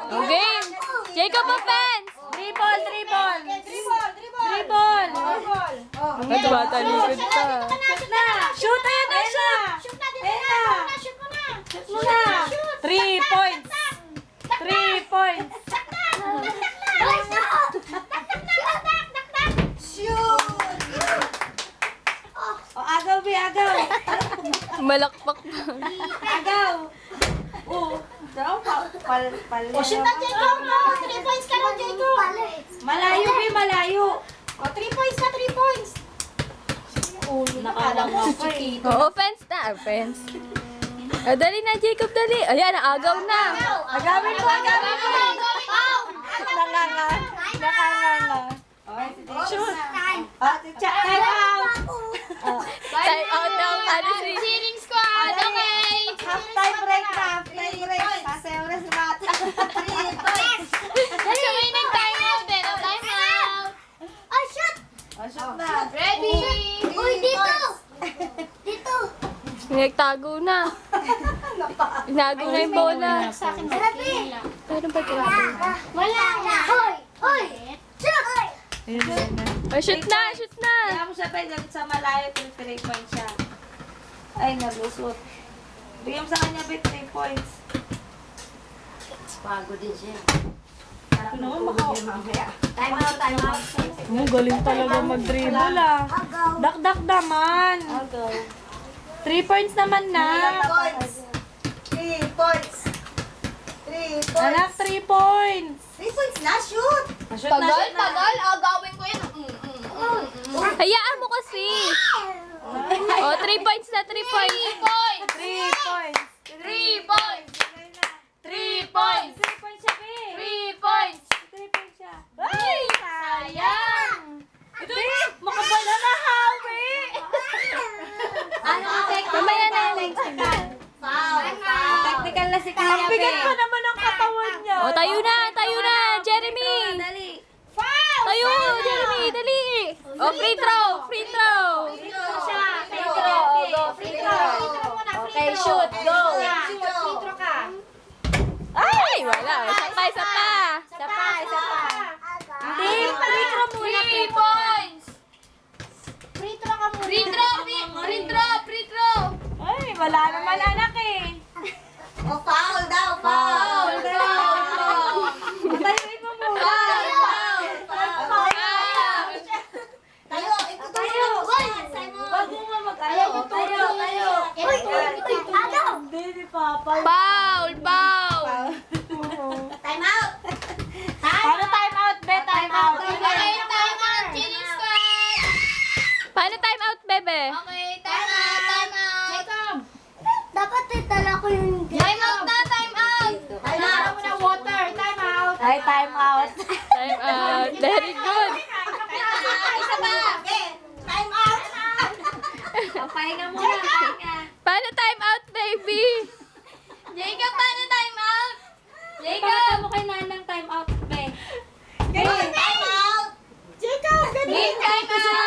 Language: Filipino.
Game. Jacob offense. Dribble. At matalikod pa. Shoot, ayan na, shoot. Shoot na, dito na. Shoot mo na. Shoot mo na. 3 points. 3 points. Shoot! O, agaw, be, agaw. Malakpak pa. Agaw. Daw, O, shoot na, Jacob. 3 points ka na, Jacob. Malayo, be, malayo. O, 3 points na, 3 points. Nakalama pa eh. Oh, offense na. Offense. Ah, dali na, Jacob, dali. Ayan, agaw na. Agawin mo. Nakanganga. Shoot. Time out. Time out daw. Ano si... Cheering squad, okay. Half-time break na. Half-time break. Sasayaw na si Mata. 3 points. Sabay nag-time out din. Time out. Oh, shoot. O, shoot na. Ready. Uy, dito. Dito. Nagtago na. Inago na yung bola. Sa akin, ready. Paano ba ito? Wala na. Hoy. Shoot. Oh, shoot na, shoot na. Kaya mo siya, Ben, sa malayo, 3 points siya. Ay, naglusot. Bigyan mo sa kanya, Ben, 3 points. Pagod din siya. Ano, Time out. galing talaga mag-dribble ah. Dak-dak naman. 3 points naman na. 3 points. Anak, 3 points. 3 points na, shoot! Shoot na, shoot na. Agawin ko yan. Hayaan mo kasi. Oh, 3 points na, 3 points. 3 points. 3 points. 3 points. 3 points siya, Be. 3 points. 3 points siya. Ay, sayang. Ito, makabala na, Hawi. Ano ang technical? Mamaya na. Foul. Technical na si Kuya, Be. Ang bigat pa naman ang katawan niya. Oh, tayo na, Jeremy. Dali. Tayo, Jeremy, dali. Oh, free throw. Free throw. Okay, shoot. Go. Ay, wala. Isa pa. Isa pa. Hindi, free throw muna. 3 points. Free throw ka muna. Free throw. Ay, wala naman anak eh. O, foul daw, foul! Tayuin mo muna. Tayo, ito tayo! Bago nga mag-ayaw. Tayo. Uy, Hindi, Papa. Foul. Time out! Paano time out, Be? Time out. Okay, time out. Cheering squad. Paano time out, bebe? Okay, time out. Jacob. Dapat itala ko yung... Time out na, time out. Kailangan mo na water. Time out. Ay, time out. Time out. Very good. Isa pa. Time out! Pahinga muna. Paano time out, baby? Jacob, paano time out? Pakita mo kay Nanang time out, Be. Time out! Game time out.